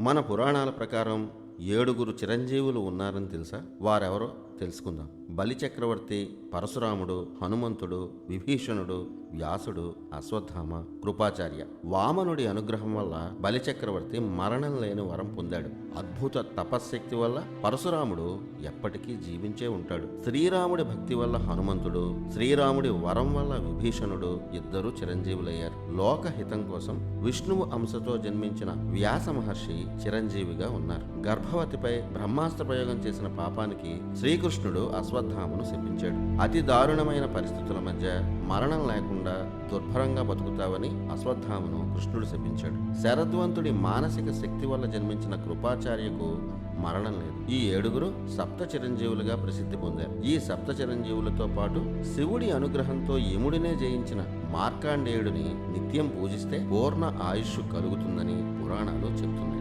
మన పురాణాల ప్రకారం 7 చిరంజీవులు ఉన్నారని తెలుసా? వారెవరో తెలుసుకుందాం. బలి చక్రవర్తి, పరశురాముడు, హనుమంతుడు, విభీషణుడు, వ్యాసుడు, అశ్వత్థామ, కృపాచార్య. వామనుడి అనుగ్రహం వల్ల బలి చక్రవర్తి మరణం లేని వరం పొందాడు. అద్భుత తపశ్శక్తి వల్ల పరశురాముడు ఎప్పటికీ జీవించే ఉంటాడు. శ్రీరాముడి భక్తి వల్ల హనుమంతుడు, శ్రీరాముడి వరం వల్ల విభీషణుడు ఇద్దరు చిరంజీవులయ్యారు. లోకహితం కోసం విష్ణువు అంశతో జన్మించిన వ్యాస మహర్షి చిరంజీవిగా ఉన్నారు. గర్భవతిపై బ్రహ్మాస్త్ర ప్రయోగం చేసిన పాపానికి శ్రీకృష్ణుడు అశ్వత్థామను శపించాడు. అతి దారుణమైన పరిస్థితుల మధ్య మరణం లేకుండా దుర్భరంగా బతుకుతావని అశ్వత్థామను కృష్ణుడు శపించాడు. శరద్వంతుడి మానసిక శక్తి వల్ల జన్మించిన కృపాచార్యకు మరణం లేదు. ఈ 7 సప్త చిరంజీవులుగా ప్రసిద్ధి పొందారు. ఈ సప్త చిరంజీవులతో పాటు శివుడి అనుగ్రహంతో యముడినే జయించిన మార్కాండేయుడిని నిత్యం పూజిస్తే పూర్ణ ఆయుష్ కలుగుతుందని పురాణాలు చెబుతున్నాయి.